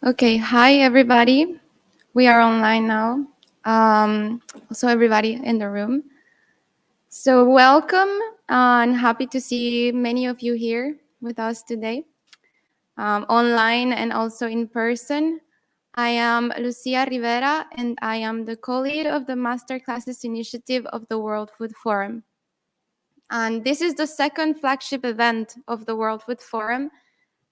Okay, hi everybody. We are online now. Also, everybody in the room. So, welcome and happy to see many of you here with us today, online and also in person. I am Lucia Rivera and I am the co lead of the Masterclasses initiative of the World Food Forum. And this is the second flagship event of the World Food Forum.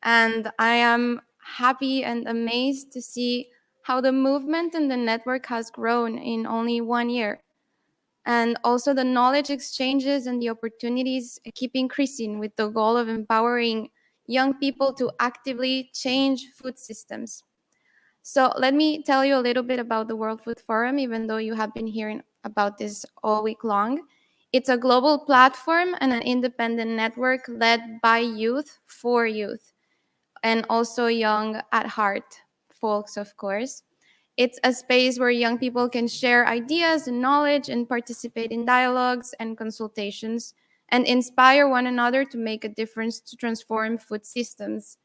And I am happy and amazed to see how the movement and the network has grown in only 1 year. And also the knowledge exchanges and the opportunities keep increasing with the goal of empowering young people to actively change food systems. So let me tell you a little bit about the World Food Forum, even though you have been hearing about this all week long. It's a global platform and an independent network led by youth for youth and also young at heart folks, of course. It's a space where young people can share ideas and knowledge and participate in dialogues and consultations and inspire one another to make a difference to transform food systems.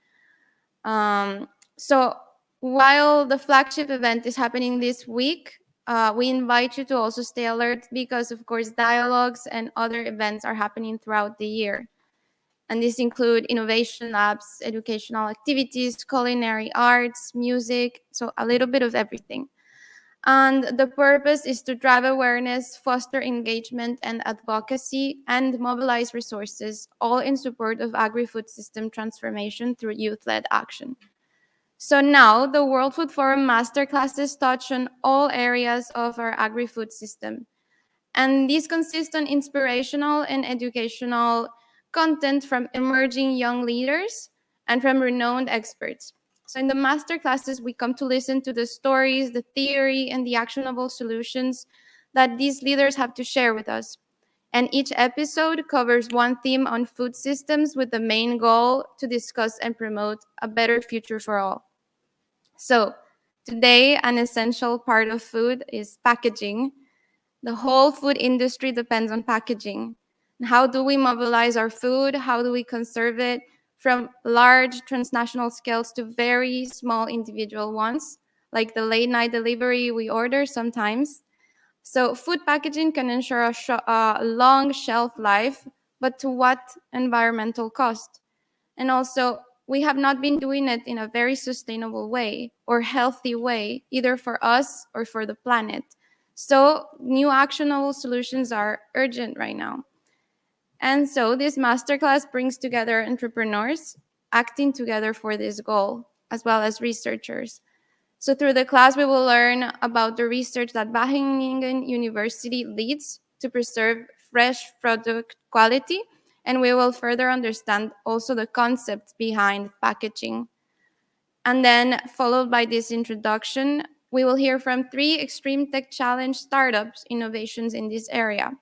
So, while the flagship event is happening this week, we invite you to also stay alert because, of course, dialogues and other events are happening throughout the year. And these include innovation labs, educational activities, culinary arts, music, so a little bit of everything. And the purpose is to drive awareness, foster engagement and advocacy, and mobilize resources, all in support of agri-food system transformation through youth-led action. So now the World Food Forum masterclasses touch on all areas of our agri-food system, and these consist on inspirational and educational content from emerging young leaders and from renowned experts. So, in the master classes, we come to listen to the stories, the theory, and the actionable solutions that these leaders have to share with us. And each episode covers one theme on food systems with the main goal to discuss and promote a better future for all. So, today, an essential part of food is packaging. The whole food industry depends on packaging. How do we mobilize our food? How do we conserve it from large transnational scales to very small individual ones, like the late night delivery we order sometimes? So, food packaging can ensure a long shelf life, but to what environmental cost? And also, we have not been doing it in a very sustainable way or healthy way, either for us or for the planet. So, new actionable solutions are urgent right now. And so, this masterclass brings together entrepreneurs acting together for this goal, as well as researchers. So, through the class, we will learn about the research that Wageningen University leads to preserve fresh product quality, and we will further understand also the concepts behind packaging. And then, followed by this introduction, we will hear from three Extreme Tech Challenge startups innovations in this area.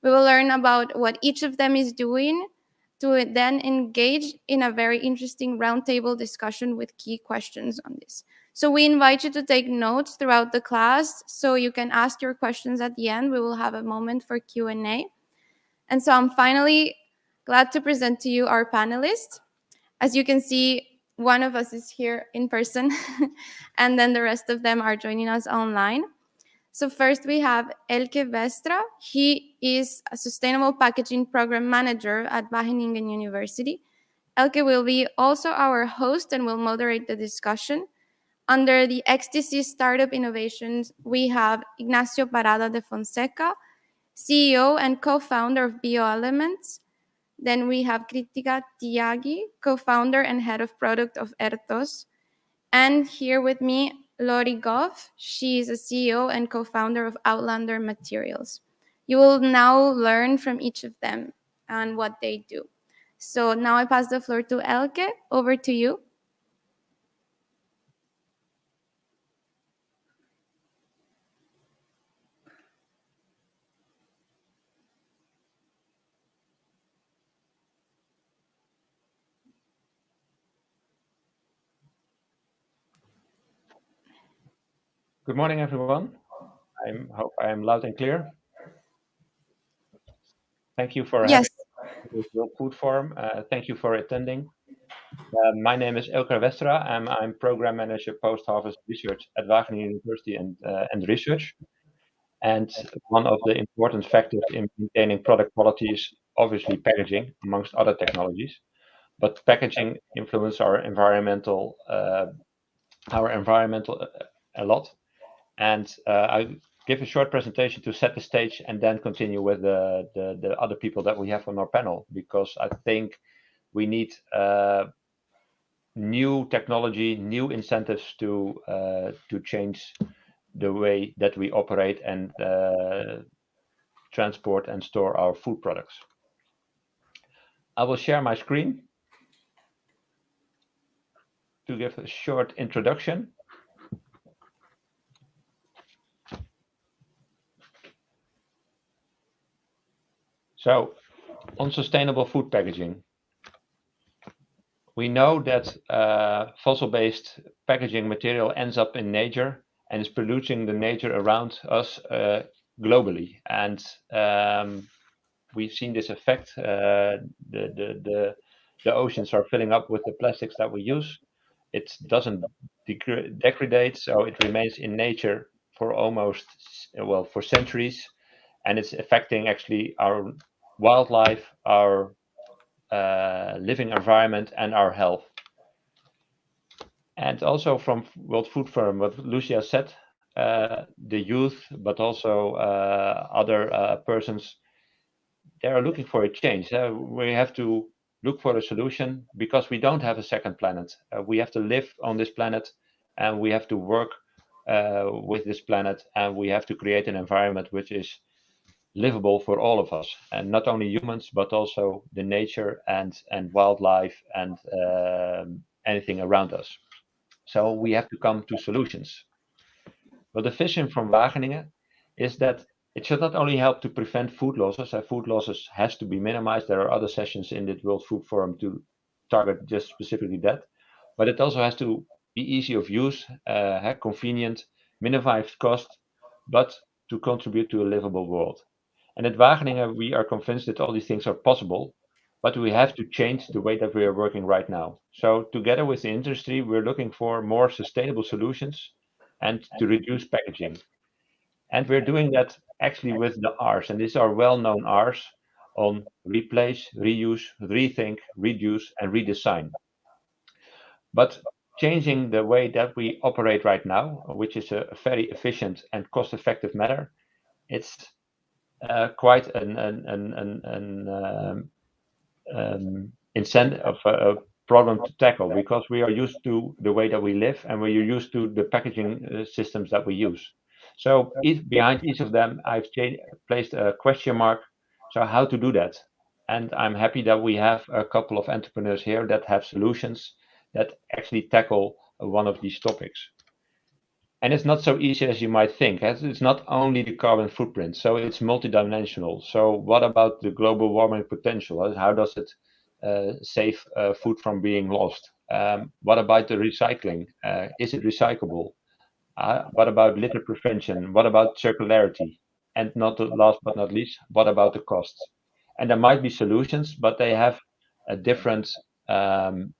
We will learn about what each of them is doing to then engage in a very interesting roundtable discussion with key questions on this. So we invite you to take notes throughout the class so you can ask your questions at the end. We will have a moment for Q&A. And so I'm finally glad to present to you our panelists. As you can see, one of us is here in person, and then the rest of them are joining us online. So first we have Elke Vestra. He is a Sustainable Packaging Program Manager at Wageningen University. Elke will be also our host and will moderate the discussion. Under the XTC Startup Innovations, we have Ignacio Parada de Fonseca, CEO and co-founder of BioElements. Then we have Kritika Tyagi, co-founder and head of product of Ertos. And here with me, Lori Goff. She is a CEO and co-founder of Outlander Materials. You will now learn from each of them and what they do. So now I pass the floor to Elke. Over to you. Good morning, everyone. I hope I am loud and clear. Thank you for Yes. having this World Food Forum. Thank you for attending. My name is Elker Westra. I'm program manager post-harvest research at Wageningen University and Research. And one of the important factors in maintaining product quality is obviously packaging, amongst other technologies. But packaging influences our environmental a lot. And I give a short presentation to set the stage and then continue with the other people that we have on our panel, because I think we need new technology, new incentives to change the way that we operate and transport and store our food products. I will share my screen to give a short introduction. So, on sustainable food packaging, we know that fossil-based packaging material ends up in nature and is polluting the nature around us globally. And we've seen this effect. The oceans are filling up with the plastics that we use. It doesn't degrade, so it remains in nature for for centuries, and it's affecting actually our wildlife, our living environment, and our health. And also from World Food Forum, what Lucia said, the youth, but also other persons, they are looking for a change. We have to look for a solution because we don't have a second planet. We have to live on this planet, and we have to work with this planet, and we have to create an environment which is livable for all of us, and not only humans, but also the nature and wildlife and anything around us. So we have to come to solutions. Well, the vision from Wageningen is that it should not only help to prevent food losses, food losses has to be minimized. There are other sessions in the World Food Forum to target just specifically that, but it also has to be easy of use, convenient, minimize cost, but to contribute to a livable world. And at Wageningen, we are convinced that all these things are possible, but we have to change the way that we are working right now. So together with the industry, we're looking for more sustainable solutions and to reduce packaging. And we're doing that actually with the R's, and these are well-known R's on replace, reuse, rethink, reduce, and redesign. But changing the way that we operate right now, which is a very efficient and cost-effective manner, it's quite an incentive of a problem to tackle, because we are used to the way that we live and we're used to the packaging systems that we use. So behind each of them, I've placed a question mark. So how to do that? And I'm happy that we have a couple of entrepreneurs here that have solutions that actually tackle one of these topics. And it's not so easy as you might think. It's not only the carbon footprint, so it's multidimensional. So what about the global warming potential? How does it save food from being lost? What about the recycling? Is it recyclable? What about litter prevention? What about circularity? And not last but not least, what about the costs? And there might be solutions, but they have a different um,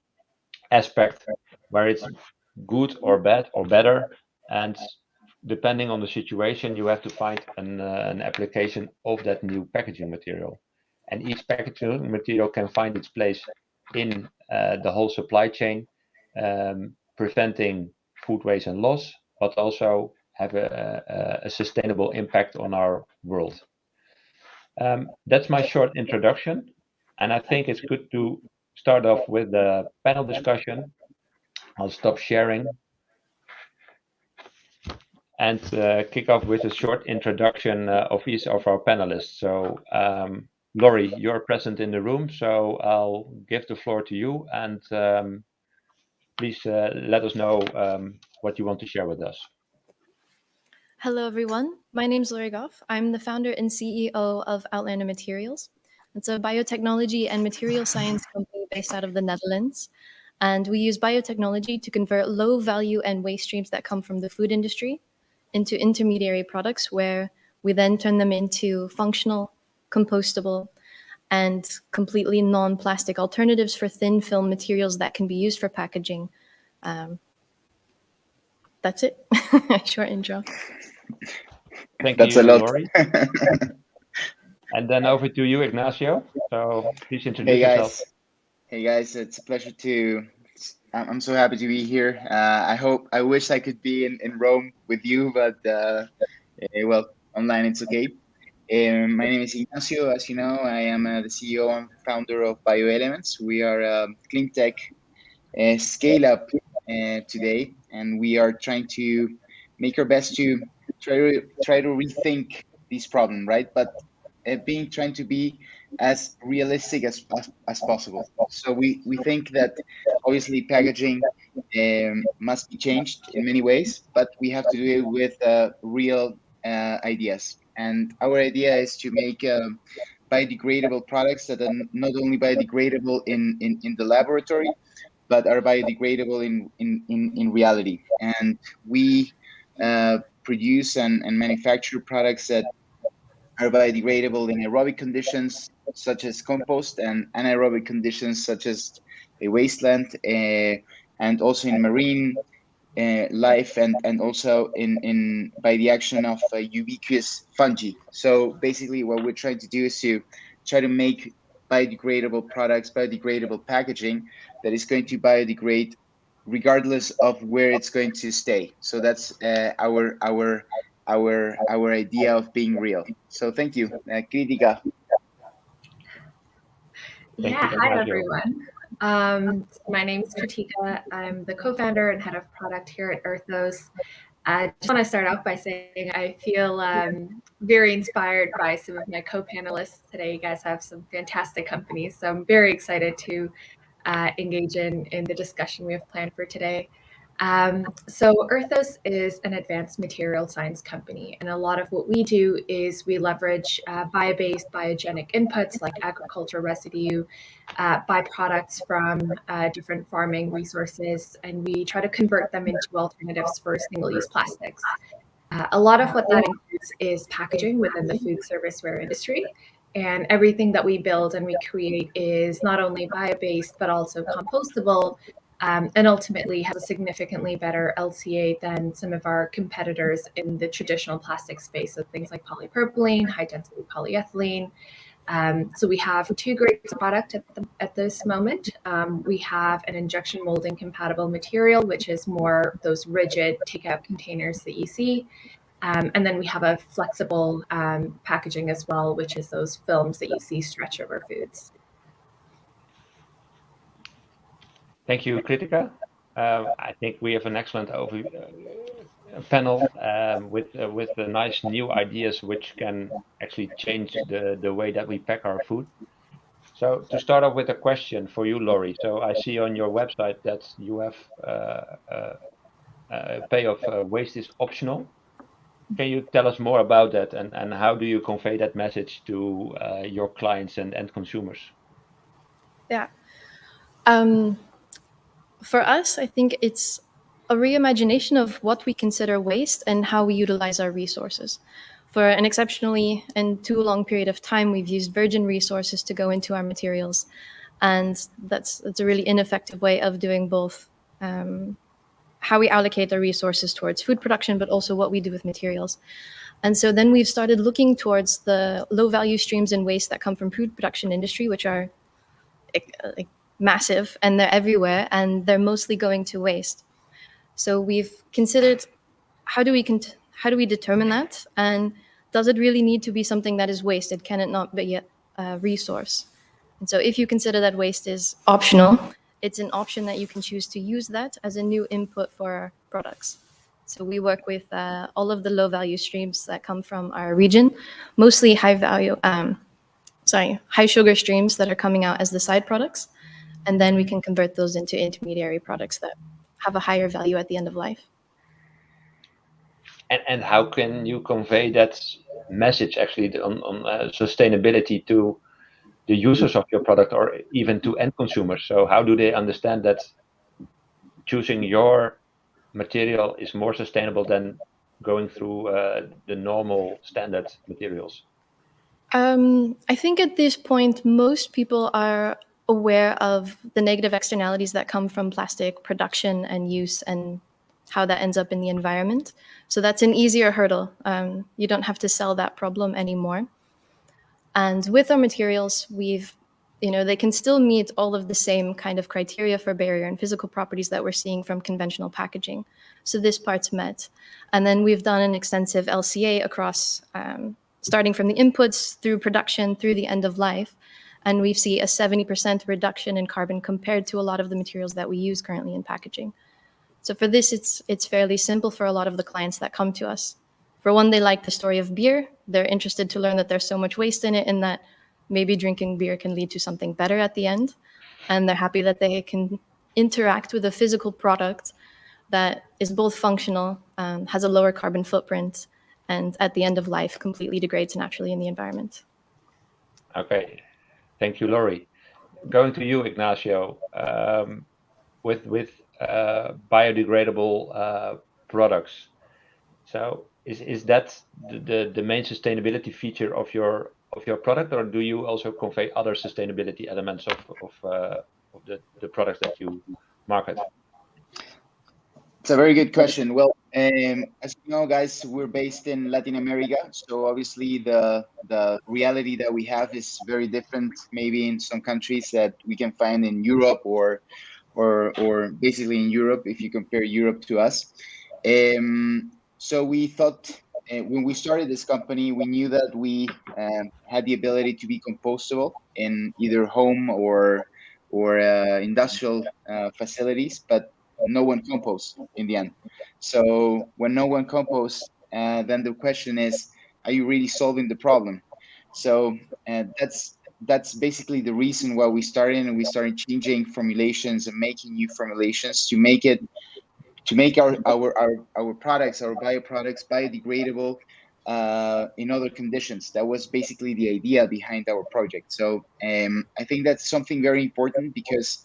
aspect where it's good or bad or better, and depending on the situation, you have to find an application of that new packaging material. And each packaging material can find its place in the whole supply chain, preventing food waste and loss, but also have a sustainable impact on our world. That's my short introduction, and I think it's good to start off with the panel discussion. I'll stop sharing and kick off with a short introduction of each of our panelists. So, Laurie, you're present in the room, so I'll give the floor to you, and please let us know what you want to share with us. Hello, everyone. My name is Lori Goff. I'm the founder and CEO of Outlander Materials. It's a biotechnology and material science company based out of the Netherlands. And we use biotechnology to convert low value and waste streams that come from the food industry into intermediary products, where we then turn them into functional, compostable, and completely non-plastic alternatives for thin film materials that can be used for packaging. That's it. Short intro. Thank That's a you, lot. Laurie. And then over to you, Ignacio. So please Hey introduce yourself. guys, hey guys, it's a pleasure to. I'm so happy to be here. I wish I could be in Rome with you, but well, online it's okay. My name is Ignacio. As you know, I am the CEO and founder of BioElements. We are a clean tech scale up today, and we are trying to make our best to try to rethink this problem, right? But being trying to be as realistic as possible. So we think that obviously packaging must be changed in many ways, but we have to do it with real ideas. And our idea is to make biodegradable products that are not only biodegradable in the laboratory, but are biodegradable in reality. And we produce and manufacture products that are biodegradable in aerobic conditions such as compost and anaerobic conditions such as a wasteland, and also in marine life, and also in by the action of ubiquitous fungi. So basically, what we're trying to do is to try to make biodegradable products, biodegradable packaging that is going to biodegrade regardless of where it's going to stay. So that's our idea of being real. So thank you, Kritika. Thank Yeah, you, hi Ignacio. everyone. My name is Kritika. I'm the co-founder and head of product here at Earthos. I just want to start off by saying I feel very inspired by some of my co-panelists today. You guys have some fantastic companies, so I'm very excited to engage in the discussion we have planned for today. So Earthos is an advanced material science company, and a lot of what we do is we leverage bio-based biogenic inputs like agriculture residue, byproducts from different farming resources, and we try to convert them into alternatives for single-use plastics. A lot of what that includes is packaging within the food serviceware industry. And everything that we build and we create is not only bio-based, but also compostable, and ultimately has a significantly better LCA than some of our competitors in the traditional plastic space. So things like polypropylene, high density polyethylene. So we have two grades of product at this moment. We have an injection molding compatible material, which is more those rigid takeout containers that you see. And then we have a flexible packaging as well, which is those films that you see stretch over foods. Thank you, Kritika. I think we have an excellent panel with the nice new ideas which can actually change the way that we pack our food. So to start off with a question for you, Laurie. So I see on your website that you have pay of waste is optional. Can you tell us more about that, and how do you convey that message to your clients and end consumers? Yeah. For us, I think it's a reimagination of what we consider waste and how we utilize our resources. For an exceptionally and too long period of time, we've used virgin resources to go into our materials, and that's a really ineffective way of doing both how we allocate our resources towards food production, but also what we do with materials. And so then we've started looking towards the low value streams and waste that come from food production industry, which are like massive and they're everywhere and they're mostly going to waste. So we've considered how do we determine that, and does it really need to be something that is wasted? Can it not be a resource? And so if you consider that waste is optional, it's an option that you can choose to use that as a new input for our products. So we work with all of the low value streams that come from our region, mostly high sugar streams that are coming out as the side products. And then we can convert those into intermediary products that have a higher value at the end of life. And how can you convey that message actually on sustainability to the users of your product or even to end consumers? So how do they understand that choosing your material is more sustainable than going through the normal standard materials? I think at this point, most people are aware of the negative externalities that come from plastic production and use and how that ends up in the environment. So that's an easier hurdle. You don't have to sell that problem anymore. And with our materials, they can still meet all of the same kind of criteria for barrier and physical properties that we're seeing from conventional packaging. So this part's met. And then we've done an extensive LCA across, starting from the inputs through production through the end of life. And we see a 70% reduction in carbon compared to a lot of the materials that we use currently in packaging. So for this, it's fairly simple for a lot of the clients that come to us. For one, they like the story of beer. They're interested to learn that there's so much waste in it and that maybe drinking beer can lead to something better at the end. And they're happy that they can interact with a physical product that is both functional, has a lower carbon footprint, and at the end of life completely degrades naturally in the environment. Okay, thank you, Laurie. Going to you, Ignacio. With biodegradable products. So is that the main sustainability feature of your product, or do you also convey other sustainability elements of the products that you market? It's a very good question. Well, as you know, guys, we're based in Latin America, so obviously the reality that we have is very different, maybe in some countries that we can find in Europe or basically in Europe if you compare Europe to us. So we thought when we started this company, we knew that we had the ability to be compostable in either home or industrial facilities, but no one composts in the end. So when no one composts, then the question is, are you really solving the problem? So that's basically the reason why we started, and we started changing formulations and making new formulations to make our products, our bioproducts, biodegradable in other conditions. That was basically the idea behind our project. So I think that's something very important because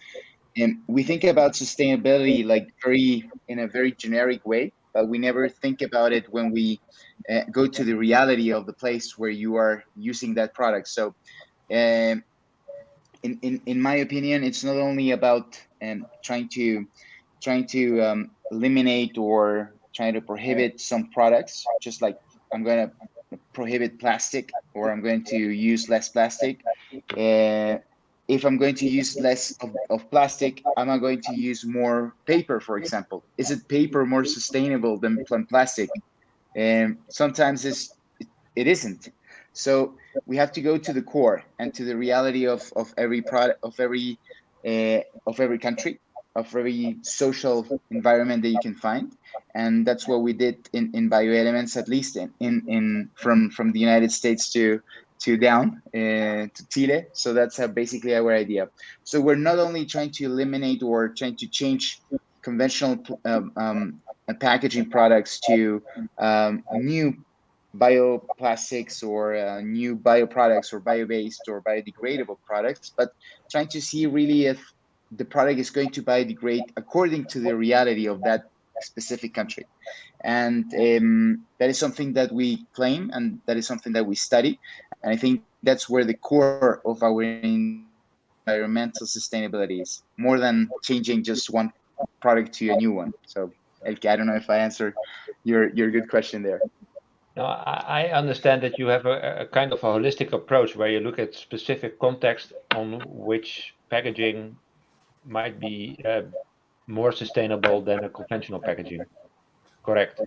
we think about sustainability like in a very generic way, but we never think about it when we go to the reality of the place where you are using that product. So um, in my opinion, it's not only about trying to eliminate or trying to prohibit some products, just like I'm going to prohibit plastic or I'm going to use less plastic. Uh, if I'm going to use less of plastic, am I going to use more paper, for example? Is it paper more sustainable than plastic? And sometimes it isn't. So we have to go to the core and to the reality of every product of every country, of every social environment that you can find, and that's what we did in bioelements, at least in from the United States to down to Chile. So that's basically our idea. So we're not only trying to eliminate or trying to change conventional packaging products to new bioplastics or new bioproducts or bio-based or biodegradable products, but trying to see really if the product is going to biodegrade according to the reality of that specific country. And that is something that we claim, and that is something that we study. And I think that's where the core of our environmental sustainability is, more than changing just one product to a new one. So, Elke, I don't know if I answer your good question there. Now, I understand that you have a kind of a holistic approach where you look at specific context on which packaging might be more sustainable than a conventional packaging. Correct.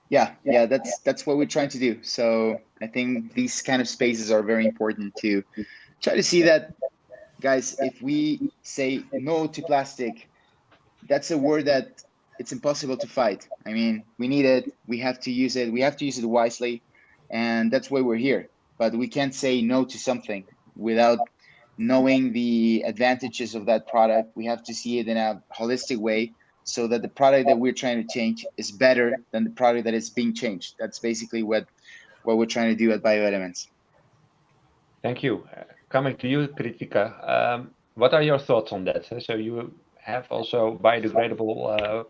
Yeah, that's what we're trying to do. So I think these kind of spaces are very important to try to see that, guys, if we say no to plastic, that's a word that it's impossible to fight. I mean, we need it, we have to use it, we have to use it wisely, and that's why we're here. But we can't say no to something without knowing the advantages of that product. We have to see it in a holistic way so that the product that we're trying to change is better than the product that is being changed. That's basically what we're trying to do at Bioelements. Thank you. Coming to you, Kritika, what are your thoughts on that? So you have also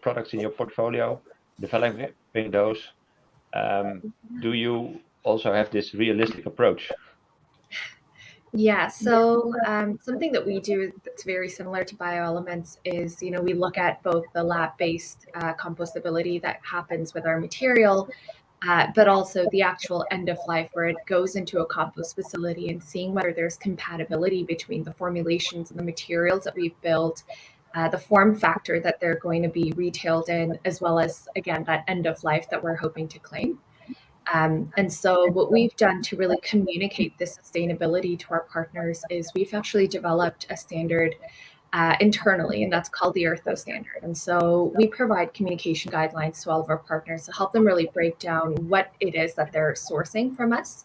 products in your portfolio, developing those. Do you also have this realistic approach? Yeah, so something that we do that's very similar to bioelements is, we look at both the lab-based compostability that happens with our material, but also the actual end of life where it goes into a compost facility and seeing whether there's compatibility between the formulations and the materials that we've built, the form factor that they're going to be retailed in, as well as, again, that end of life that we're hoping to claim. And so, what we've done to really communicate this sustainability to our partners is we've actually developed a standard internally, and that's called the Eartho standard. And so, we provide communication guidelines to all of our partners to help them really break down what it is that they're sourcing from us.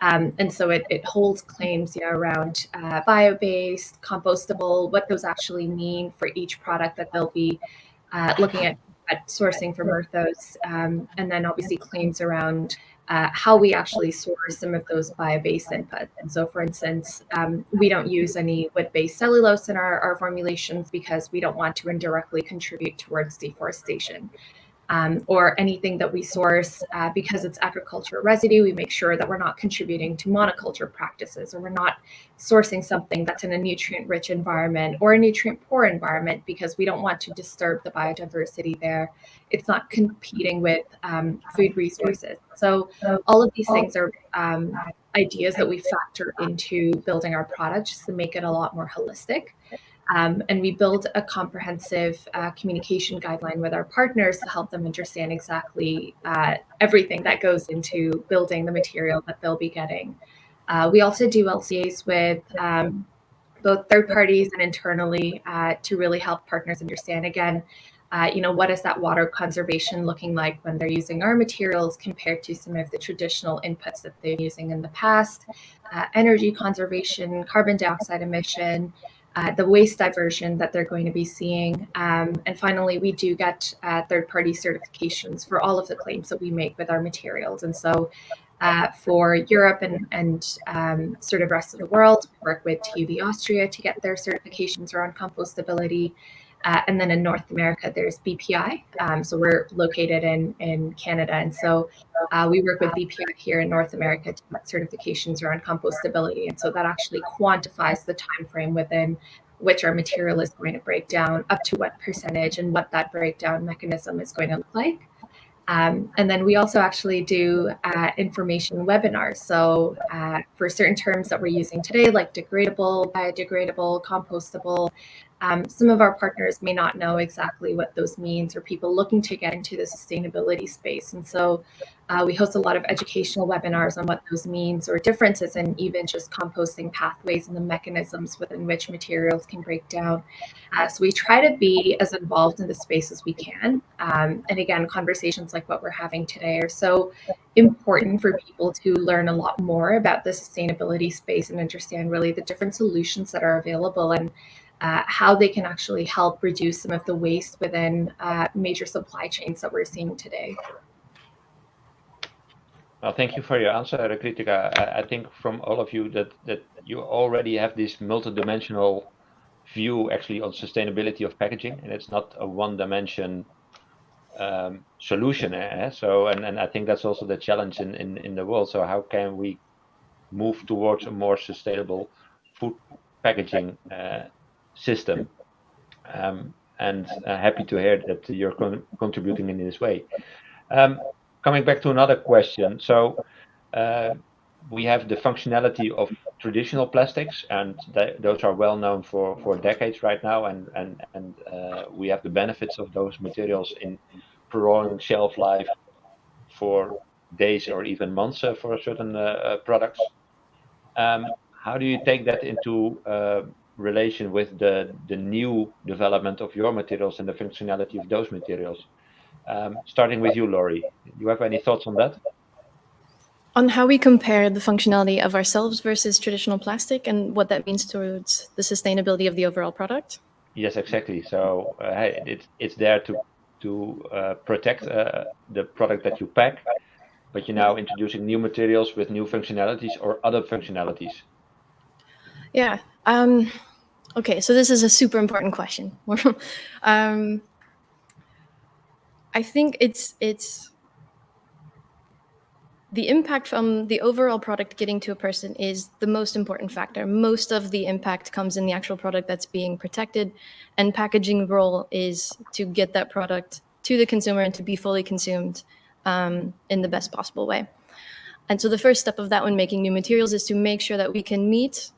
And so it holds claims, around bio-based, compostable, what those actually mean for each product that they'll be looking at sourcing from Earthos, and then obviously claims around how we actually source some of those bio-based inputs. And so, for instance, we don't use any wood-based cellulose in our formulations because we don't want to indirectly contribute towards deforestation. Or anything that we source because it's agricultural residue, we make sure that we're not contributing to monoculture practices, or we're not sourcing something that's in a nutrient-rich environment or a nutrient-poor environment because we don't want to disturb the biodiversity there. It's not competing with food resources. So all of these things are ideas that we factor into building our product just to make it a lot more holistic. And we build a comprehensive communication guideline with our partners to help them understand exactly everything that goes into building the material that they'll be getting. We also do LCAs with both third parties and internally to really help partners understand, again, what is that water conservation looking like when they're using our materials compared to some of the traditional inputs that they're using in the past, energy conservation, carbon dioxide emission, the waste diversion that they're going to be seeing. And finally, we do get third-party certifications for all of the claims that we make with our materials. And so for Europe and sort of rest of the world, we work with TUV Austria to get their certifications around compostability. And then in North America, there's BPI. So we're located in Canada. And so we work with BPI here in North America to get certifications around compostability. And so that actually quantifies the time frame within which our material is going to break down, up to what percentage, and what that breakdown mechanism is going to look like. And then we also actually do information webinars. So for certain terms that we're using today, like degradable, biodegradable, compostable, some of our partners may not know exactly what those means, or people looking to get into the sustainability space. And so we host a lot of educational webinars on what those means, or differences in even just composting pathways and the mechanisms within which materials can break down. So we try to be as involved in the space as we can. And again, conversations like what we're having today are so important for people to learn a lot more about the sustainability space and understand really the different solutions that are available, and how they can actually help reduce some of the waste within major supply chains that we're seeing today. Well, thank you for your answer, Kritika. I think from all of you that you already have this multidimensional view actually on sustainability of packaging, and it's not a one-dimension solution. So, and I think that's also the challenge in the world. So how can we move towards a more sustainable food packaging system? And happy to hear that you're contributing in this way. Coming back to another question. So we have the functionality of traditional plastics, and those are well known for decades right now, and we have the benefits of those materials in prolonging shelf life for days or even months for certain products. How do you take that into relation with the new development of your materials and the functionality of those materials? Starting with you, Laurie, do you have any thoughts on that? On how we compare the functionality of ourselves versus traditional plastic and what that means towards the sustainability of the overall product? Yes, exactly. So it's there to protect the product that you pack, but you're now introducing new materials with new functionalities or other functionalities. Yeah. Okay, so this is a super important question. I think it's the impact from the overall product getting to a person is the most important factor. Most of the impact comes in the actual product that's being protected, and packaging role is to get that product to the consumer and to be fully consumed in the best possible way. And so the first step of that when making new materials is to make sure that we can meet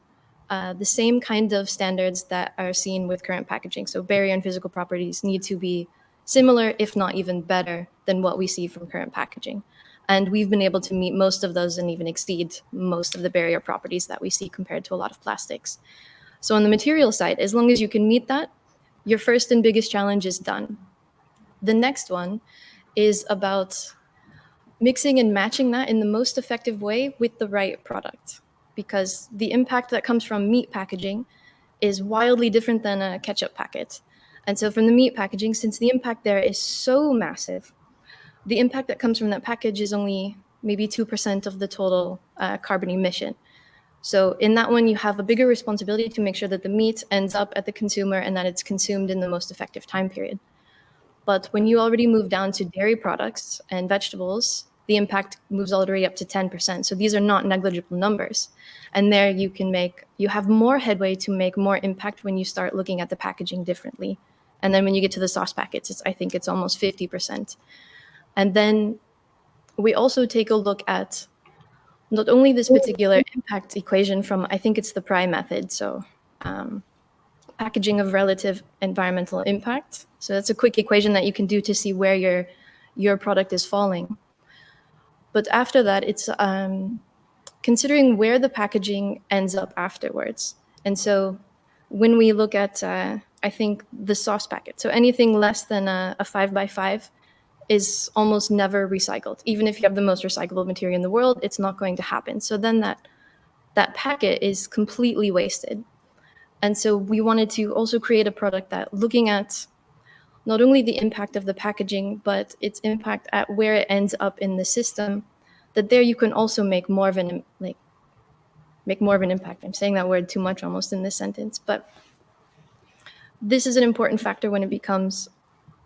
the same kind of standards that are seen with current packaging. So barrier and physical properties need to be similar, if not even better, than what we see from current packaging. And we've been able to meet most of those and even exceed most of the barrier properties that we see compared to a lot of plastics. So on the material side, as long as you can meet that, your first and biggest challenge is done. The next one is about mixing and matching that in the most effective way with the right product, because the impact that comes from meat packaging is wildly different than a ketchup packet. And so from the meat packaging, since the impact there is so massive, the impact that comes from that package is only maybe 2% of the total carbon emission. So in that one, you have a bigger responsibility to make sure that the meat ends up at the consumer and that it's consumed in the most effective time period. But when you already move down to dairy products and vegetables, the impact moves already up to 10%. So these are not negligible numbers. And there you have more headway to make more impact when you start looking at the packaging differently. And then when you get to the sauce packets, I think it's almost 50%. And then we also take a look at not only this particular impact equation from, I think it's the PRI method, so packaging of relative environmental impact. So that's a quick equation that you can do to see where your product is falling. But after that, it's considering where the packaging ends up afterwards. And so when we look at, I think, the sauce packet, so anything less than a 5x5 is almost never recycled. Even if you have the most recyclable material in the world, it's not going to happen. So then that packet is completely wasted. And so we wanted to also create a product that, looking at not only the impact of the packaging, but its impact at where it ends up in the system, that there you can also make more of an impact. I'm saying that word too much almost in this sentence, but this is an important factor when it becomes,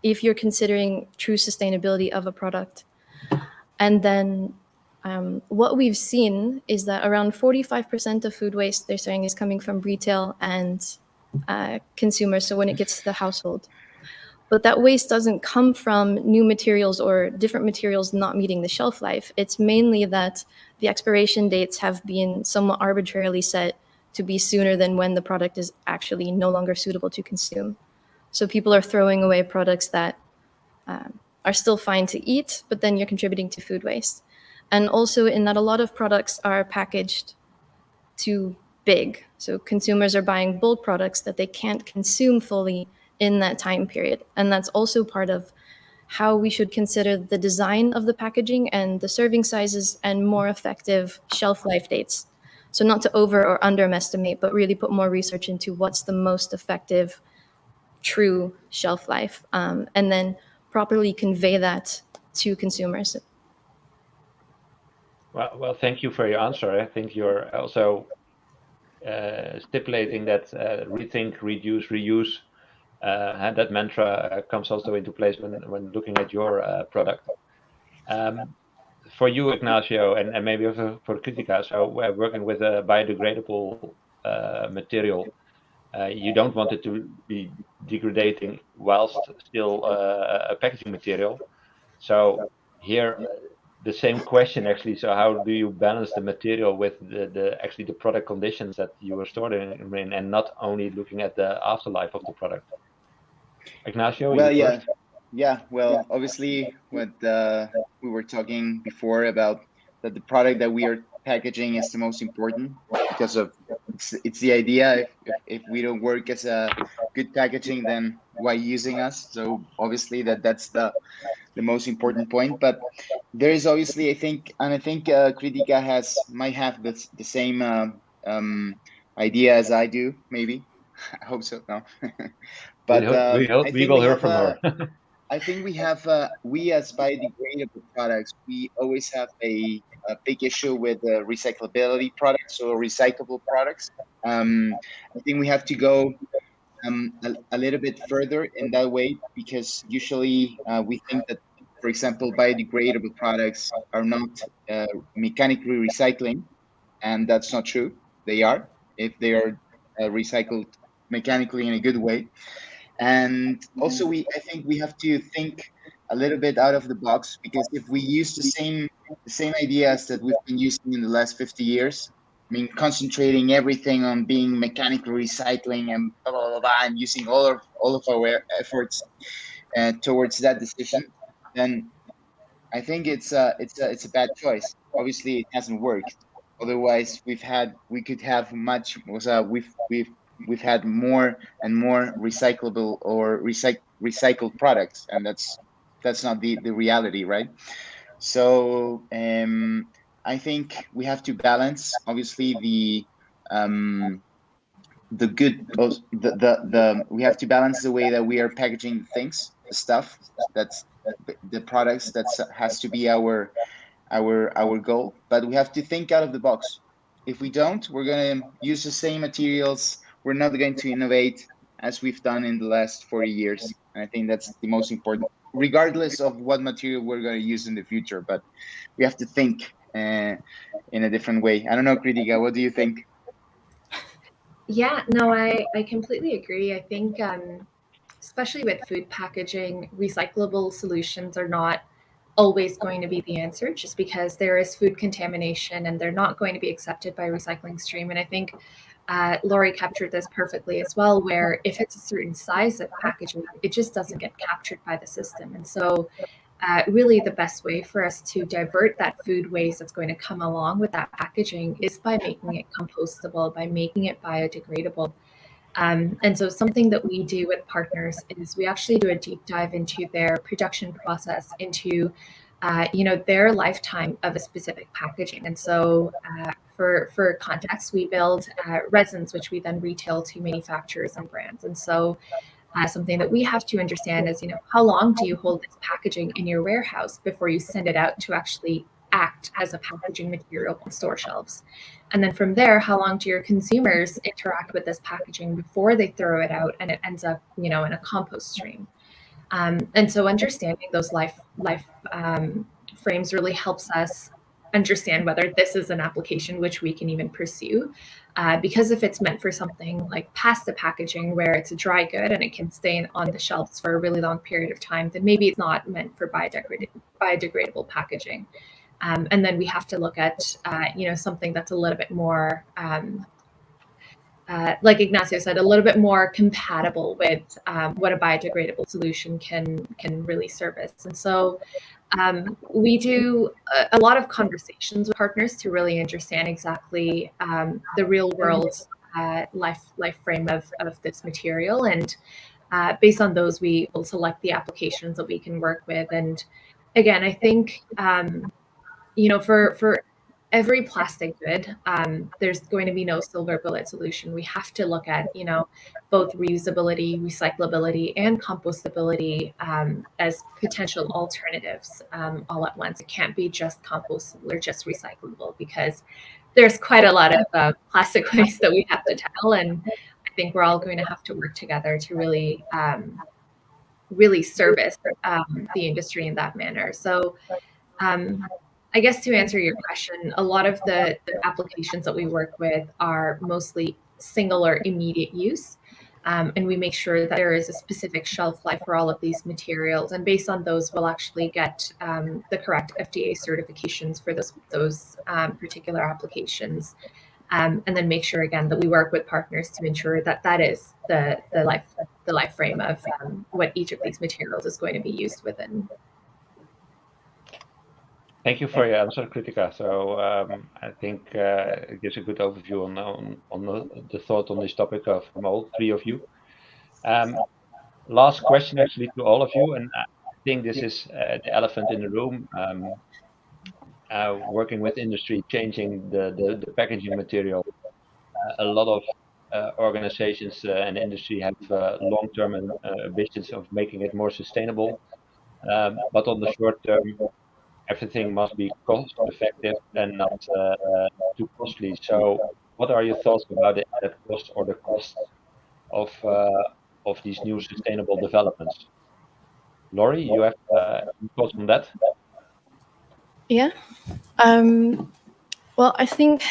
if you're considering true sustainability of a product. And then what we've seen is that around 45% of food waste, they're saying, is coming from retail and consumers, so when it gets to the household. But that waste doesn't come from new materials or different materials not meeting the shelf life. It's mainly that the expiration dates have been somewhat arbitrarily set to be sooner than when the product is actually no longer suitable to consume. So people are throwing away products that are still fine to eat, but then you're contributing to food waste. And also in that a lot of products are packaged too big. So consumers are buying bulk products that they can't consume fully in that time period. And that's also part of how we should consider the design of the packaging and the serving sizes and more effective shelf life dates. So not to over or underestimate, but really put more research into what's the most effective, true shelf life, and then properly convey that to consumers. Well, thank you for your answer. I think you're also stipulating that rethink, reduce, reuse, and that mantra comes also into place when looking at your product. For you, Ignacio, and maybe also for Kritika, so we're working with a biodegradable material. You don't want it to be degrading whilst still a packaging material. So here, the same question actually. So how do you balance the material with the product conditions that you were storing in, and not only looking at the afterlife of the product? Ignacio, Well, you yeah, first. yeah. Well, obviously, what we were talking before about that the product that we are packaging is the most important because of it's the idea. If we don't work as a good packaging, then why using us? So obviously that's the most important point. But there is obviously, I think Kritika might have the same idea as I do. Maybe I hope so. No, but I We think will we hear have from her. we as biodegradable products, we always have a big issue with recyclability products or recyclable products. I think we have to go a little bit further in that way because usually we think that for example, biodegradable products are not mechanically recycling, and that's not true. They are, if they are recycled mechanically in a good way. And also, I think we have to think a little bit out of the box, because if we use the same ideas that we've been using in the last 50 years, I mean, concentrating everything on being mechanical recycling and blah blah blah, blah, and using all of our efforts towards that decision, then I think it's a bad choice. Obviously, it hasn't worked. Otherwise, we could have much. We've had more and more recyclable or recycled products, and that's not the reality, right? So I think we have to balance, obviously, the good the we have to balance the way that we are packaging things, the stuff that's the products, that has to be our goal, but we have to think out of the box. If we don't, we're going to use the same materials. We're not going to innovate as we've done in the last 40 years. And I think that's the most important, regardless of what material we're going to use in the future. But we have to think in a different way. I don't know, Kritika, what do you think? Yeah, no, I completely agree. I think, especially with food packaging, recyclable solutions are not always going to be the answer, just because there is food contamination and they're not going to be accepted by recycling stream. And I think Laurie captured this perfectly as well, where if it's a certain size of packaging, it just doesn't get captured by the system. And so really the best way for us to divert that food waste that's going to come along with that packaging is by making it compostable, by making it biodegradable. And so something that we do with partners is we actually do a deep dive into their production process, into their lifetime of a specific packaging. And so for context, we build resins, which we then retail to manufacturers and brands. And so something that we have to understand is, how long do you hold this packaging in your warehouse before you send it out to actually act as a packaging material on store shelves? And then from there, how long do your consumers interact with this packaging before they throw it out and it ends up, in a compost stream? And so understanding those life frames really helps us understand whether this is an application which we can even pursue. Because if it's meant for something like pasta packaging, where it's a dry good and it can stay on the shelves for a really long period of time, then maybe it's not meant for biodegradable packaging. And then we have to look at, something that's a little bit more, like Ignacio said, a little bit more compatible with what a biodegradable solution can really service. And so we do a lot of conversations with partners to really understand exactly the real world life frame of this material. And based on those, we will select the applications that we can work with. And again, I think, for every plastic good, there's going to be no silver bullet solution. We have to look at, both reusability, recyclability, and compostability as potential alternatives all at once. It can't be just compostable or just recyclable, because there's quite a lot of plastic waste that we have to tackle. And I think we're all going to have to work together to really service the industry in that manner. So I guess to answer your question, a lot of the applications that we work with are mostly single or immediate use. And we make sure that there is a specific shelf life for all of these materials. And based on those, we'll actually get the correct FDA certifications for those particular applications. And then make sure, again, that we work with partners to ensure that that is the life frame of what each of these materials is going to be used within. Thank you for your answer, Kritika. So I think it gives a good overview on the thought on this topic from all three of you. Last question, actually, to all of you, and I think this is the elephant in the room. Working with industry, changing the packaging material. A lot of organizations and industry have long-term ambitions of making it more sustainable. But on the short term, everything must be cost effective and not too costly. So, what are your thoughts about the added cost or the cost of these new sustainable developments? Laurie, you have any thoughts on that? Yeah. Well, I think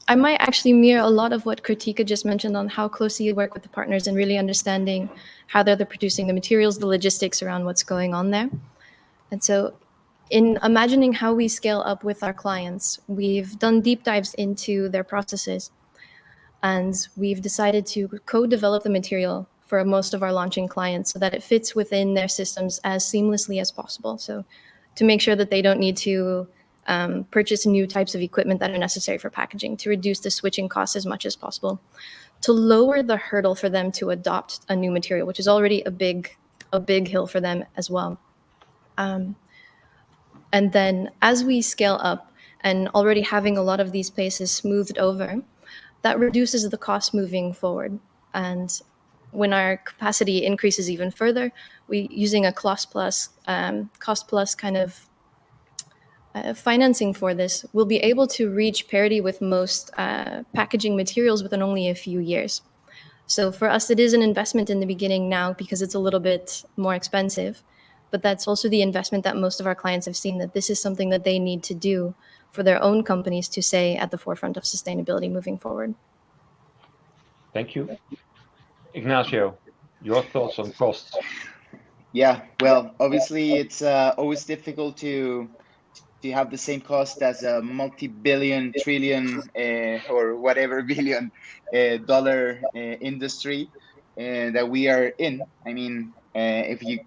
I might actually mirror a lot of what Kritika just mentioned on how closely you work with the partners and really understanding how they're producing the materials, the logistics around what's going on there. And so, in imagining how we scale up with our clients, we've done deep dives into their processes, and we've decided to co-develop the material for most of our launching clients so that it fits within their systems as seamlessly as possible. So to make sure that they don't need to purchase new types of equipment that are necessary for packaging, to reduce the switching costs as much as possible, to lower the hurdle for them to adopt a new material, which is already a big hill for them as well. And then as we scale up and already having a lot of these places smoothed over, that reduces the cost moving forward. And when our capacity increases even further, we using a cost plus kind of financing for this, we'll be able to reach parity with most packaging materials within only a few years. So for us, it is an investment in the beginning now because it's a little bit more expensive, but that's also the investment that most of our clients have seen, that this is something that they need to do for their own companies to stay at the forefront of sustainability moving forward. Thank you. Ignacio, your thoughts on costs? Yeah, well, obviously it's always difficult to have the same cost as a multi-billion, trillion, or whatever billion dollar industry that we are in. I mean, if you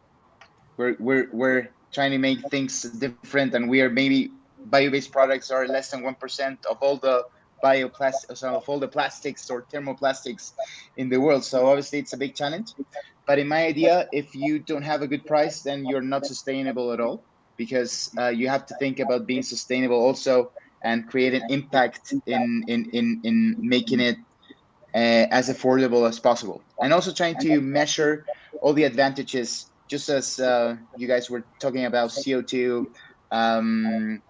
we're trying to make things different, and we are maybe bio-based products are less than 1% of all the bioplastics, of all the plastics or thermoplastics in the world. So obviously it's a big challenge. But in my idea, if you don't have a good price, then you're not sustainable at all, because you have to think about being sustainable also and create an impact in making it as affordable as possible, and also trying to measure all the advantages, just as you guys were talking about CO2, um,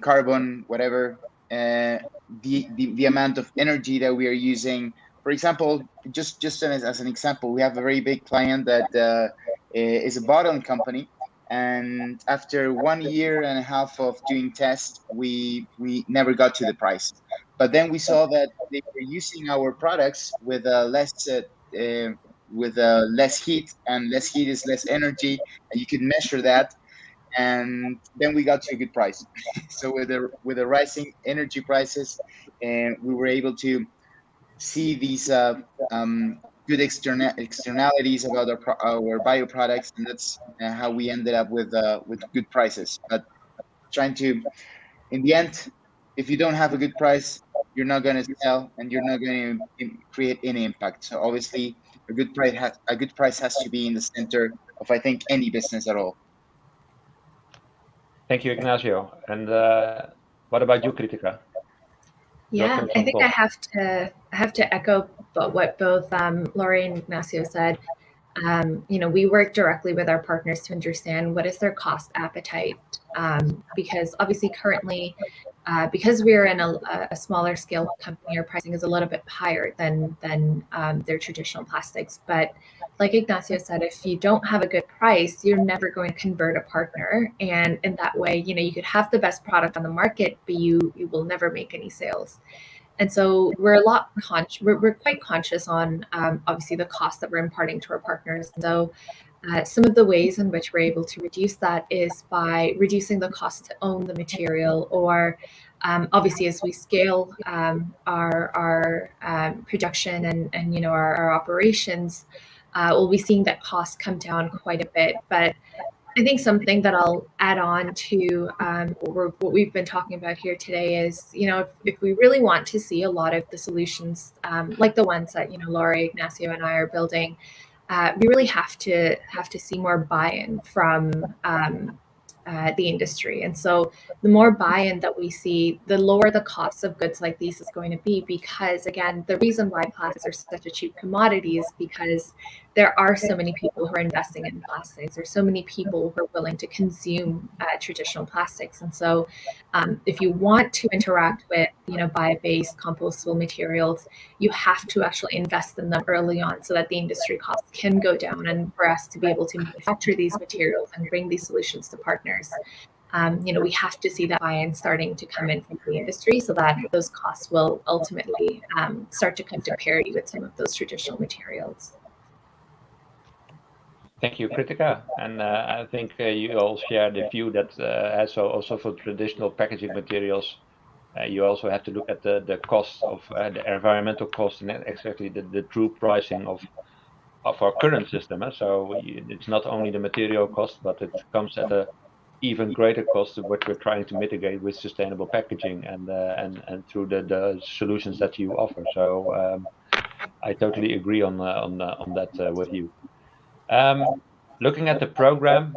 carbon, whatever, the amount of energy that we are using. For example, just as an example, we have a very big client that is a bottling company, and after 1 year and a half of doing tests, we never got to the price. But then we saw that they were using our products uh, with less heat, and less heat is less energy, and you can measure that. And then we got to a good price. So with the rising energy prices, and we were able to see these good externalities about our bio products, and that's how we ended up with good prices. But trying to, in the end, if you don't have a good price, you're not going to sell, and you're not going to create any impact. So obviously, a good price has to be in the center of, I think, any business at all. Thank you, Ignacio. And what about you, Kritika? Your Yeah, thoughts I on think cost? I have to echo what both Laurie and Ignacio said. We work directly with our partners to understand what is their cost appetite, because obviously currently, because we're in a smaller scale company, our pricing is a little bit higher than their traditional plastics. But like Ignacio said, if you don't have a good price, you're never going to convert a partner, and in that way, you could have the best product on the market, but you will never make any sales. And so we're quite conscious on obviously the cost that we're imparting to our partners. And so some of the ways in which we're able to reduce that is by reducing the cost to own the material, or obviously as we scale our production and our operations, we'll be seeing that cost come down quite a bit. But I think something that I'll add on to what we've been talking about here today is, if we really want to see a lot of the solutions, like the ones that Laurie, Ignacio, and I are building, we really have to see more buy-in from the industry. And so, the more buy-in that we see, the lower the cost of goods like these is going to be. Because again, the reason why plastics are such a cheap commodity is because there are so many people who are investing in plastics. There's so many people who are willing to consume traditional plastics. And so if you want to interact with, bio-based compostable materials, you have to actually invest in them early on so that the industry costs can go down, and for us to be able to manufacture these materials and bring these solutions to partners. We have to see that buy-in starting to come in from the industry so that those costs will ultimately start to come to parity with some of those traditional materials. Thank you, Kritika. And I think you all share the view that also for traditional packaging materials, you also have to look at the cost of the environmental cost and exactly the true pricing of our current system. So it's not only the material cost, but it comes at a even greater cost of what we're trying to mitigate with sustainable packaging and through the solutions that you offer. So I totally agree on that with you. Looking at the program,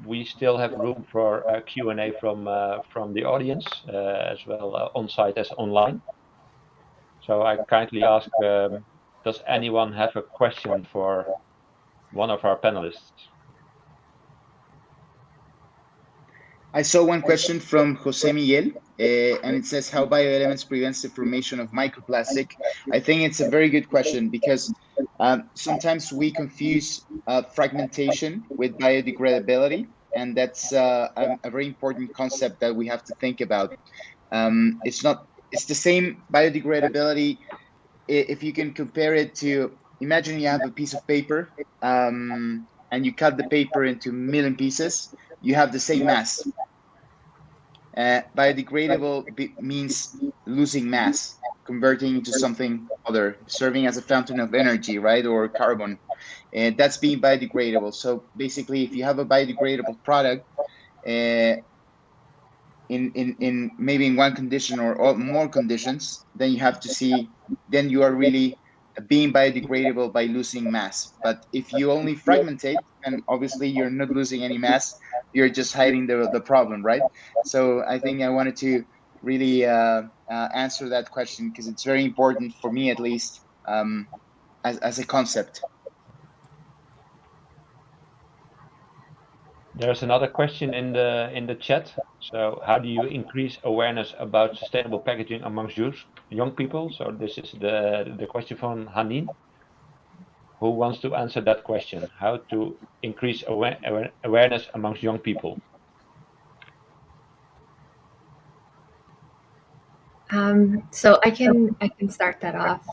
we still have room for a Q&A from the audience as well on site as online. So I kindly ask, does anyone have a question for one of our panelists? I saw one question from Jose Miguel, and it says how bioelements prevents the formation of microplastic. I think it's a very good question because sometimes we confuse fragmentation with biodegradability, and that's a very important concept that we have to think about. It's the same biodegradability if you can compare it to, imagine you have a piece of paper and you cut the paper into a million pieces, you have the same mass. Biodegradable means losing mass, converting into something other, serving as a fountain of energy, right, or carbon. And that's being biodegradable. So basically, if you have a biodegradable product, in maybe in one condition or more conditions, then you have to see, then you are really being biodegradable by losing mass. But if you only fragmentate, and obviously you're not losing any mass, you're just hiding the problem, right? So I think I wanted to really answer that question because it's very important for me, at least, as a concept. There's another question in the chat. So how do you increase awareness about sustainable packaging amongst young people? So this is the question from Hanin. Who wants to answer that question? How to increase awareness amongst young people? So I can start that off.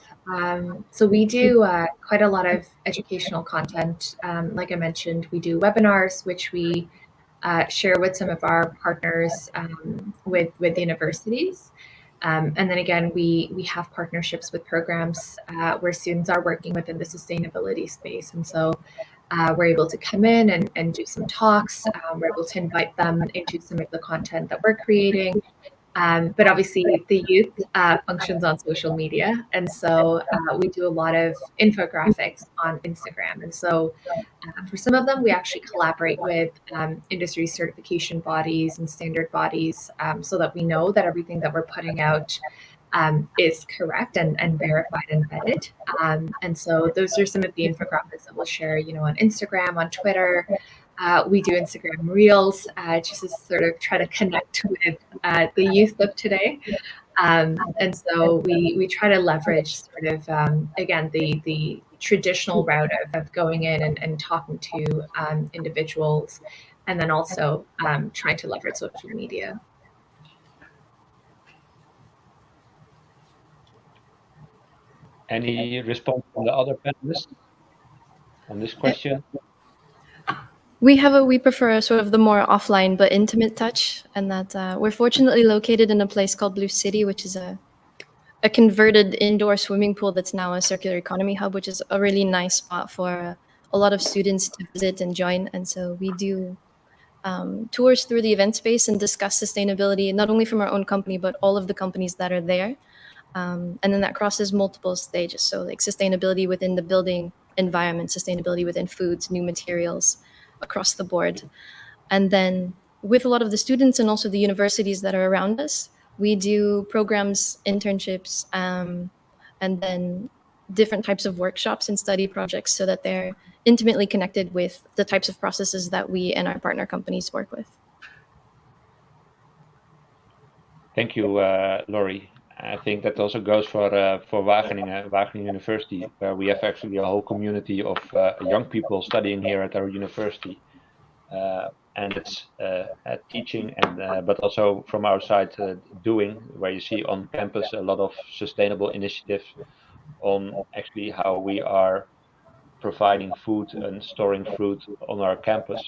So we do quite a lot of educational content. Like I mentioned, we do webinars, which we share with some of our partners with universities. And then again, we have partnerships with programs where students are working within the sustainability space. And so we're able to come in and do some talks. We're able to invite them into some of the content that we're creating. But obviously, the youth functions on social media. And so we do a lot of infographics on Instagram. And so for some of them, we actually collaborate with industry certification bodies and standard bodies so that we know that everything that we're putting out is correct and verified and vetted. And so those are some of the infographics that we'll share, on Instagram, on Twitter. We do Instagram Reels just to sort of try to connect with the youth of today. And so we try to leverage sort of, again, the traditional route of going in and talking to individuals, and then also trying to leverage social media. Any response from the other panelists on this question? We prefer a sort of the more offline but intimate touch, and that we're fortunately located in a place called Blue City, which is a converted indoor swimming pool that's now a circular economy hub, which is a really nice spot for a lot of students to visit and join. And so we do tours through the event space and discuss sustainability, not only from our own company, but all of the companies that are there. And then that crosses multiple stages. So like sustainability within the building environment, sustainability within foods, new materials across the board. And then with a lot of the students and also the universities that are around us, we do programs, internships, and then different types of workshops and study projects so that they're intimately connected with the types of processes that we and our partner companies work with. Thank you, Laurie. I think that also goes for Wageningen University, where we have actually a whole community of young people studying here at our university, and it's teaching and but also from our side doing, where you see on campus a lot of sustainable initiatives on actually how we are providing food and storing fruit on our campus.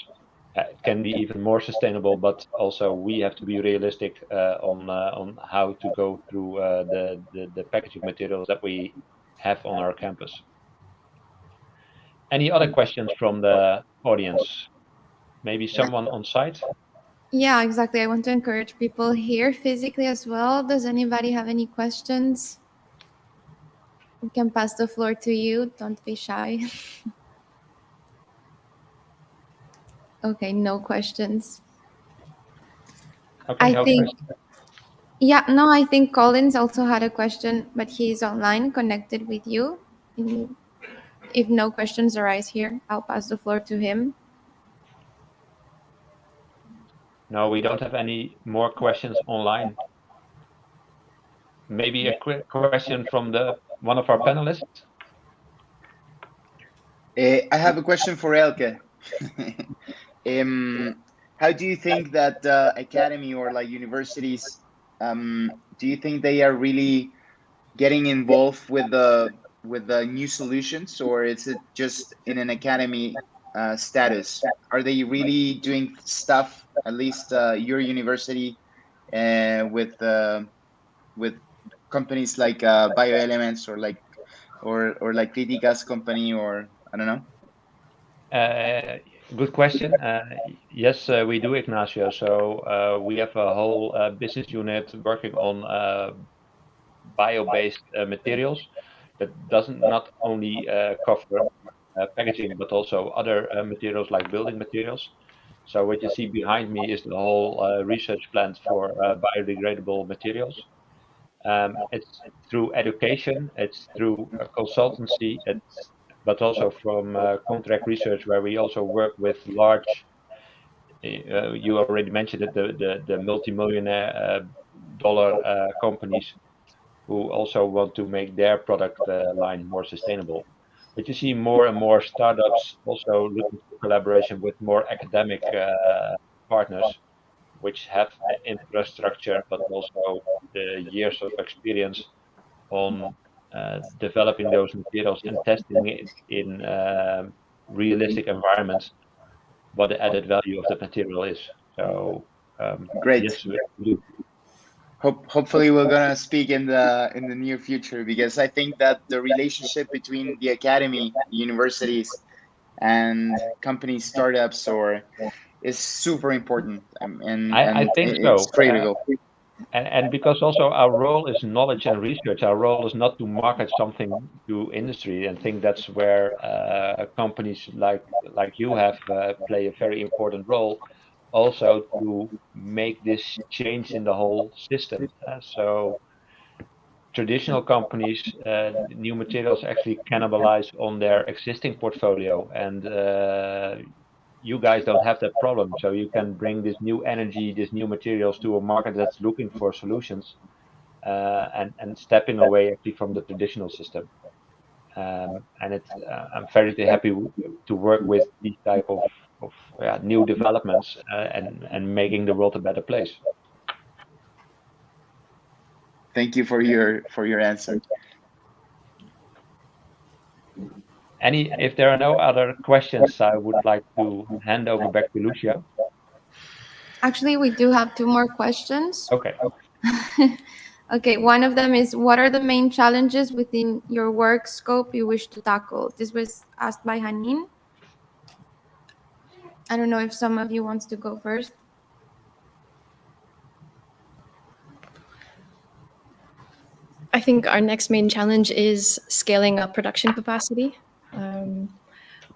It can be even more sustainable, but also we have to be realistic on how to go through the packaging materials that we have on our campus. Any other questions from the audience? Maybe someone on site? Yeah, exactly. I want to encourage people here physically as well. Does anybody have any questions? We can pass the floor to you. Don't be shy. Okay, no questions. Okay, I no think, questions. yeah, no, I think Collins also had a question, but he's online connected with you. If no questions arise here, I'll pass the floor to him. No, we don't have any more questions online. Maybe a quick question from one of our panelists. I have a question for Elke. How do you think that academy or like universities, do you think they are really getting involved with the new solutions, or is it just in an academy status? Are they really doing stuff, at least your university, with companies like Bioelements or like Critica's company, or I don't know? Good question. Yes, we do, Ignacio. So we have a whole business unit working on bio-based materials that doesn't not only cover packaging, but also other materials like building materials. So what you see behind me is the whole research plant for biodegradable materials. It's through education, it's through consultancy, but also from contract research, where we also work with large. You already mentioned it, the multi-millionaire dollar companies who also want to make their product line more sustainable. But you see more and more startups also looking for collaboration with more academic partners, which have infrastructure, but also the years of experience on developing those materials and testing it in realistic environments, what the added value of the material is. So Great. yes, we do. Hopefully we're gonna speak in the near future, because I think that the relationship between the academy, the universities, and company startups or is super important, I and think it's so. critical. And because also our role is knowledge and research, our role is not to market something to industry. And I think that's where companies like you have play a very important role, also to make this change in the whole system. So traditional companies, new materials actually cannibalize on their existing portfolio, and you guys don't have that problem. So you can bring this new energy, these new materials to a market that's looking for solutions, and stepping away actually from the traditional system. And I'm very happy to work with these type of new developments and making the world a better place. Thank you for your answer. If there are no other questions, I would like to hand over back to Lucia. Actually, we do have two more questions. Okay. Okay, one of them is, what are the main challenges within your work scope you wish to tackle? This was asked by Hanin. I don't know if some of you wants to go first. I think our next main challenge is scaling up production capacity.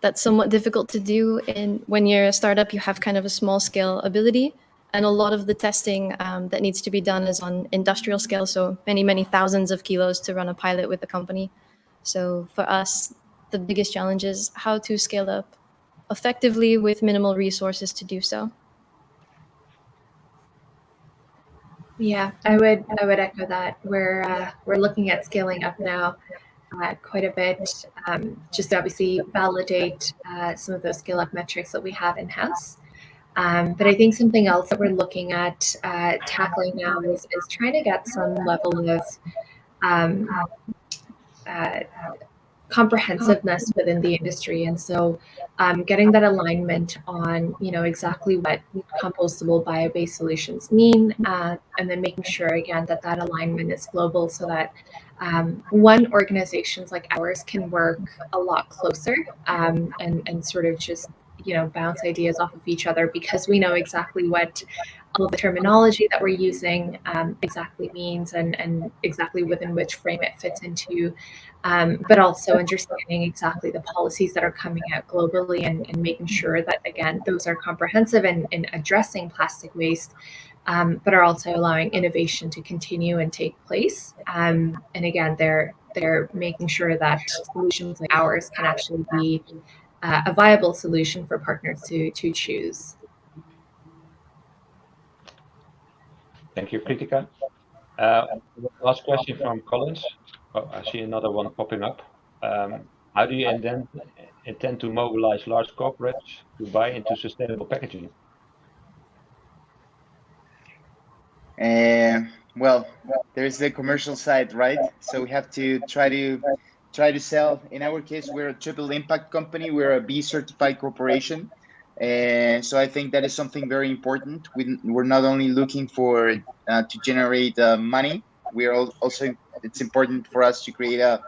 That's somewhat difficult to do. When you're a startup, you have kind of a small scale ability, and a lot of the testing that needs to be done is on industrial scale, so many thousands of kilos to run a pilot with the company. So for us, the biggest challenge is how to scale up effectively with minimal resources to do so. Yeah, I would echo that. We're looking at scaling up now quite a bit, just to obviously validate some of those scale up metrics that we have in house. But I think something else that we're looking at tackling now is trying to get some level of um, uh, comprehensiveness within the industry, and so getting that alignment on exactly what compostable bio-based solutions mean, and then making sure again that that alignment is global, so that one organizations like ours can work a lot closer, and sort of just bounce ideas off of each other, because we know exactly what all of the terminology that we're using exactly means, and exactly within which frame it fits into, but also understanding exactly the policies that are coming out globally, and making sure that, again, those are comprehensive in addressing plastic waste, but are also allowing innovation to continue and take place. And again, they're making sure that solutions like ours can actually be a viable solution for partners to choose. Thank you, Kritika. Last question from Collins. Oh, I see another one popping up. How do you intend to mobilize large corporates to buy into sustainable packaging? Well, there's the commercial side, right? So we have to try to sell. In our case, we're a triple impact company. We're a B certified corporation, and so I think that is something very important. We're not only looking for to generate money. Also, it's important for us to create a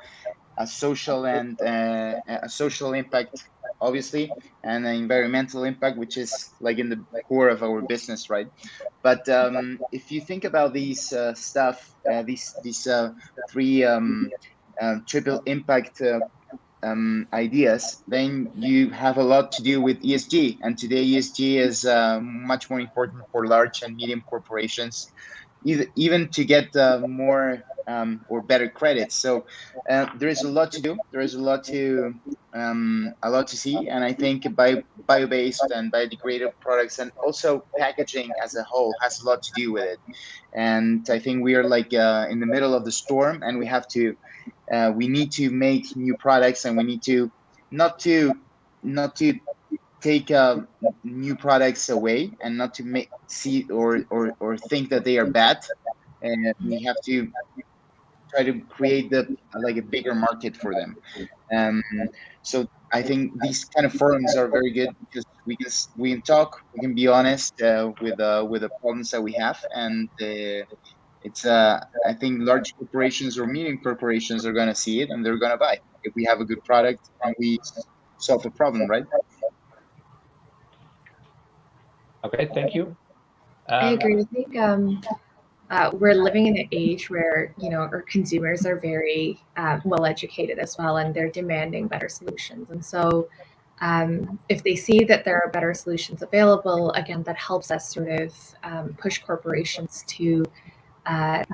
social and a social impact, obviously, and an environmental impact, which is like in the core of our business, right? But if you think about these stuff, these three triple impact ideas, then you have a lot to do with ESG. And today, ESG is much more important for large and medium corporations, even to get more or better credits. So there is a lot to do. There is a lot to see, and I think bio-based and biodegradable products, and also packaging as a whole, has a lot to do with it. And I think we are like in the middle of the storm, and we need to make new products, and we need to not to take new products away, and not to make see or think that they are bad, and we have to try to create the like a bigger market for them. um, so I think these kind of forums are very good, because we can talk, we can be honest with the problems that we have, and it's I think large corporations or medium corporations are going to see it, and they're going to buy if we have a good product and we solve a problem, right? Okay, thank you. I Um, agree. I think we're living in an age where our consumers are very well educated as well, and they're demanding better solutions. And so, if they see that there are better solutions available, again, that helps us sort of push corporations to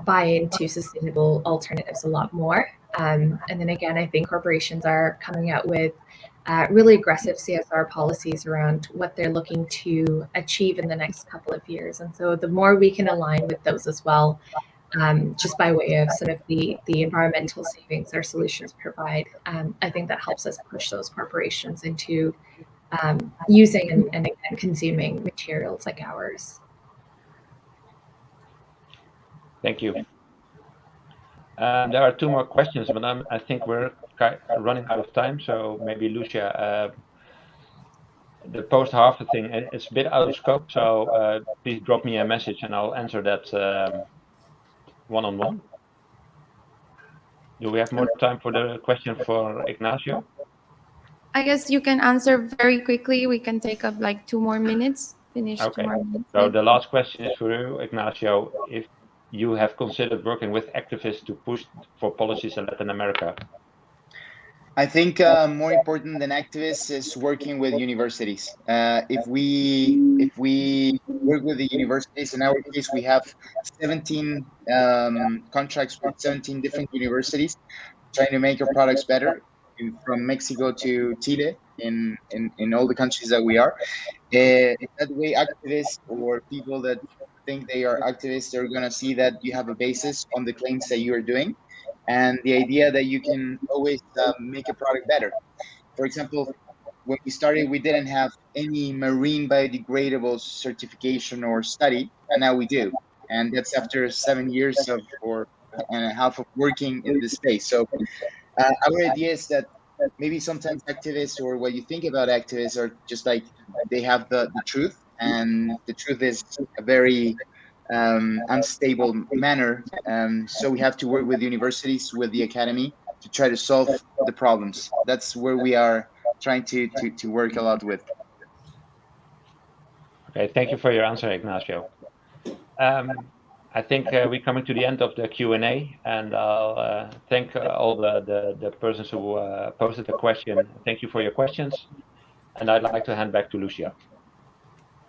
buy into sustainable alternatives a lot more. And then again, I think corporations are coming out with really aggressive CSR policies around what they're looking to achieve in the next couple of years. And so the more we can align with those as well, just by way of some of the environmental savings our solutions provide, I think that helps us push those corporations into using and again, consuming materials like ours. Thank you. There are two more questions, but I think we're running out of time. So maybe Lucia, the post-Harvard thing, it's a bit out of scope. So please drop me a message and I'll answer that one-on-one. Do we have more time for the question for Ignacio? I guess you can answer very quickly. We can take up like 2 more minutes. Finish Okay. 2 more minutes. So the last question is for you, Ignacio. If you have considered working with activists to push for policies in Latin America? I think more important than activists is working with universities. If we work with the universities, in our case, we have 17 contracts with 17 different universities trying to make our products better, from Mexico to Chile, in all the countries that we are. That way, activists or people that think they are activists are going to see that you have a basis on the claims that you are doing, and the idea that you can always make a product better. For example, when we started, we didn't have any marine biodegradable certification or study, and now we do. And that's after 7 years of or and a half of working in this space. So our idea is that maybe sometimes activists, or what you think about activists, are just like they have the truth, and the truth is a very unstable manner. So we have to work with universities, with the academy, to try to solve the problems. That's where we are trying to work a lot with. Okay, thank you for your answer, Ignacio. I think we're coming to the end of the Q&A, and I'll thank all the persons who posted the question. Thank you for your questions, and I'd like to hand back to Lucia.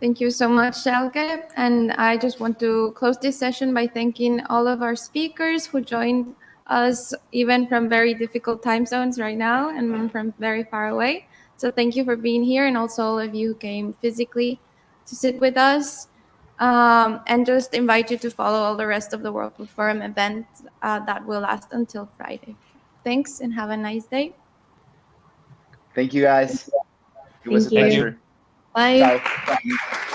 Thank you so much, Shelke. And I just want to close this session by thanking all of our speakers who joined us, even from very difficult time zones right now and from very far away. So thank you for being here, and also all of you who came physically to sit with us. And just invite you to follow all the rest of the World Food Forum event that will last until Friday. Thanks, and have a nice day. Thank you, guys. It was a Thank you. pleasure. Bye. Ciao.